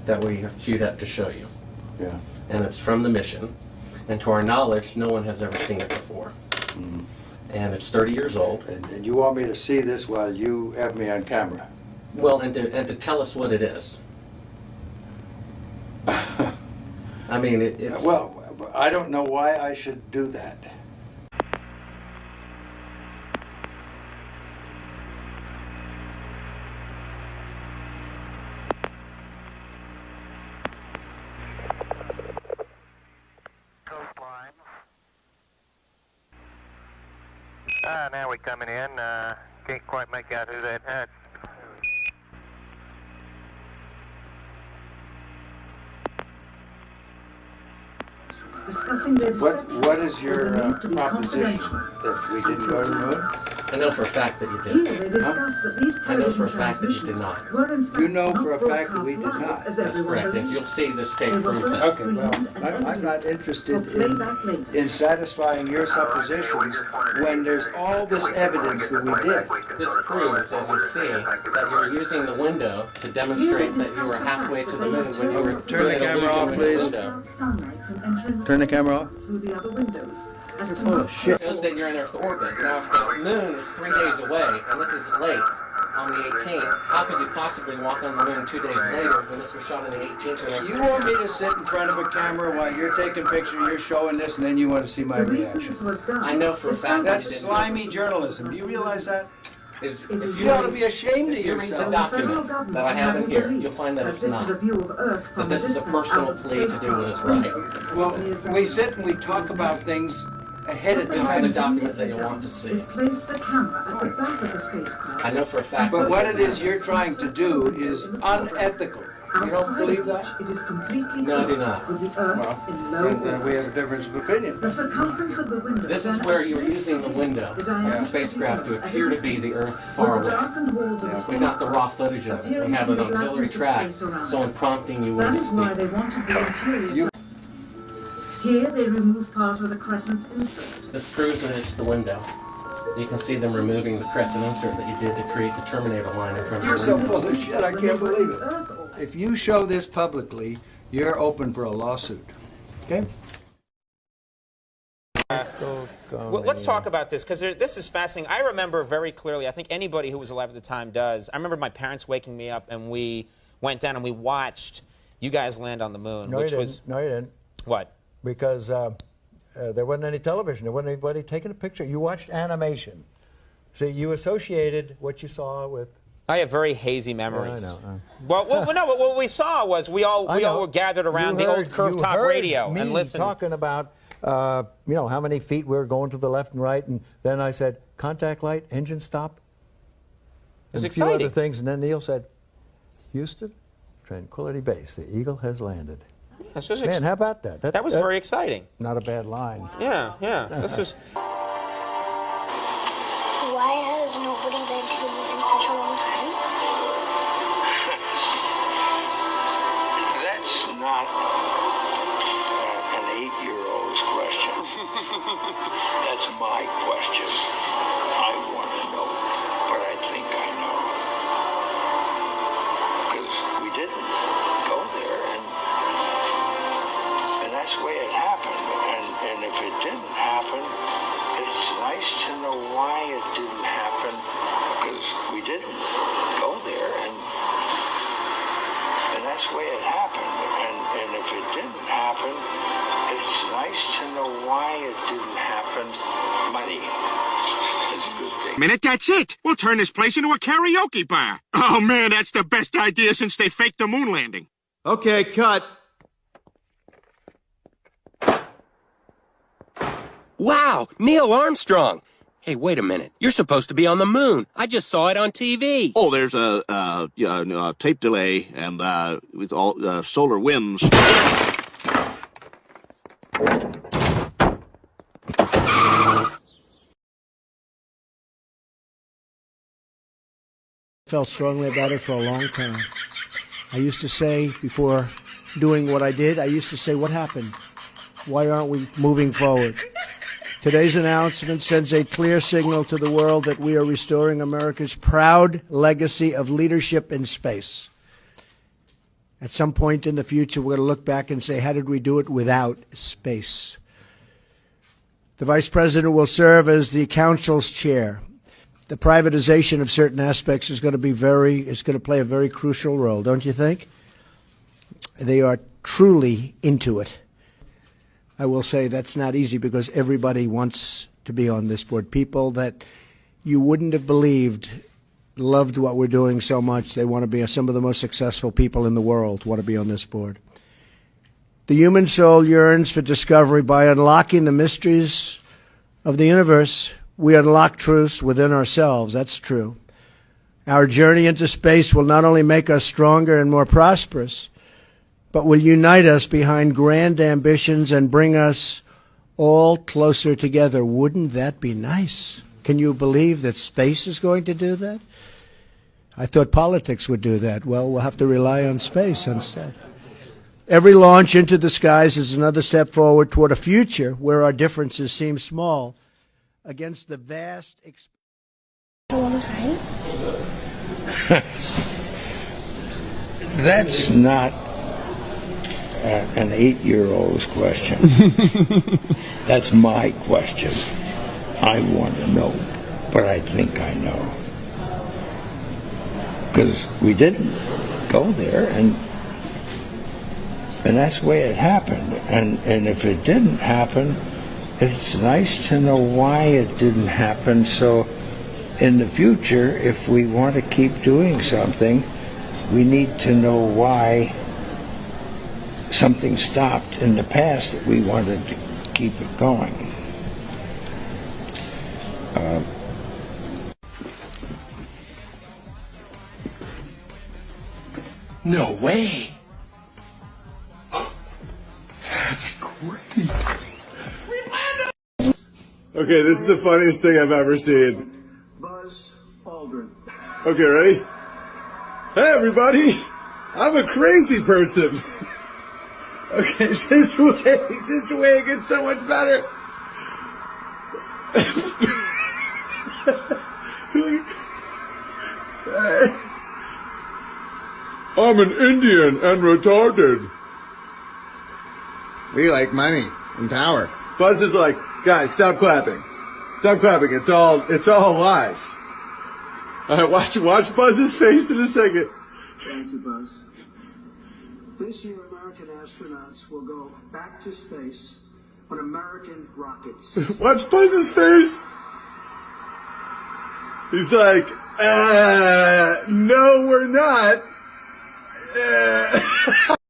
that we have queued up to show you. Yeah. And it's from the mission. And to our knowledge, no one has ever seen it before. Mm-hmm. And it's 30 years old. And you want me to see this while you have me on camera? Well, and to tell us what it is. I mean, it's... Well, I don't know why I should do that. Now we're coming in. Can't quite make out who that had. What is your proposition? That we didn't go to the moon? I know for a fact that you did. I know for a fact that you did not. You know for a fact that we did not. That's correct, and you'll see this tape proves that. Okay, well, I'm not interested in satisfying your suppositions when there's all this evidence that we did. This proves, as you see, that you were using the window to demonstrate that you were halfway to the moon when you were Turn the camera off, please. Turn the camera off. Oh, shit. It shows that you're in Earth orbit. Now, if the moon is 3 days away, and this is late, on the 18th, how could you possibly walk on the moon 2 days later when this was shot on the 18th? You want me to sit in front of a camera while you're taking pictures, you're showing this, and then you want to see my reaction? I know for a fact that that's slimy journalism. Do you realize that? If you ought to be ashamed of If you read the yourself. document that I have in here, you'll find that it's not. That this is a personal plea to do what is right. Well, we sit and we talk about things ahead of These are the time. documents that you'll want to see. I know for a fact But that what it is you're trying to do is unethical. You don't believe that? No, I do not. Well, then we have a difference of opinion. This is where you're using the window of the spacecraft to appear to be the Earth far away. We got the raw footage of it. We have an auxiliary track, so in prompting you when to speak. Here they remove part of the crescent insert. This proves that it's the window. You can see them removing the crescent insert that you did to create the Terminator line in front of You're the so window. full of shit, I can't believe it. If you show this publicly, you're open for a lawsuit. Okay? Well, let's talk about this, because this is fascinating. I remember very clearly, I think anybody who was alive at the time does, I remember my parents waking me up, and we went down and we watched you guys land on the moon. No, you didn't. No, you didn't. What? Because there wasn't any television. There wasn't anybody taking a picture. You watched animation. See, you associated what you saw with... I have very hazy memories. Yeah, I know. Well, no, but what we saw was we all were gathered around the old curved top radio and listened. Talking about you know, how many feet we were going to the left and right, and then I said contact light, engine stop. It was and exciting. a few other things, and then Neil said, Houston, Tranquility Base, the Eagle has landed. Man, how about that? That was very exciting. Not a bad line. Yeah, yeah. This was. Why has nobody been to the moon in such a long time? That's not an 8-year-old's question. That's my question. I want to know what I think I know. Because we didn't go there, and that's the way it happened. And if it didn't happen, it's nice to know why it didn't happen, because we didn't go there, and that's the way it happened. And if it didn't happen, it's nice to know why it didn't happen. Money is a good thing. Minute, that's it. We'll turn this place into a karaoke bar. Oh, man, that's the best idea since they faked the moon landing. Okay, cut. Wow, Neil Armstrong. Hey, wait a minute. You're supposed to be on the moon. I just saw it on TV. Oh, there's a tape delay and with all solar winds. Felt strongly about it for a long time. I used to say, before doing what I did, I used to say, what happened? Why aren't we moving forward? Today's announcement sends a clear signal to the world that we are restoring America's proud legacy of leadership in space. At some point in the future, we're going to look back and say, how did we do it without space? The Vice President will serve as the Council's chair. The privatization of certain aspects is going to play a very crucial role, don't you think? They are truly into it. I will say that's not easy because everybody wants to be on this board. People that you wouldn't have believed loved what we're doing so much. They want to be some of the most successful people in the world want to be on this board. The human soul yearns for discovery. By unlocking the mysteries of the universe, we unlock truths within ourselves. That's true. Our journey into space will not only make us stronger and more prosperous, but will unite us behind grand ambitions and bring us all closer together. Wouldn't that be nice? Can you believe that space is going to do that? I thought politics would do that. Well, we'll have to rely on space instead. Every launch into the skies is another step forward toward a future where our differences seem small against the vast... That's not an 8-year-old's question. That's my question. I want to know, but I think I know. Because we didn't go there, and that's the way it happened. And if it didn't happen, it's nice to know why it didn't happen. So in the future, if we want to keep doing something, we need to know why something stopped in the past that we wanted to keep it going. No way. That's great. Okay, this is the funniest thing I've ever seen. Buzz Aldrin. Okay, ready? Hey, everybody. I'm a crazy person. Okay, this way it gets so much better. I'm an Indian and retarded. We like money and power. Buzz is like, guys, stop clapping. Stop clapping. It's all lies. All right, watch Buzz's face in a second. Thank you, Buzz. This year, American astronauts will go back to space on American rockets. Watch Buzz's face. He's like, no, we're not.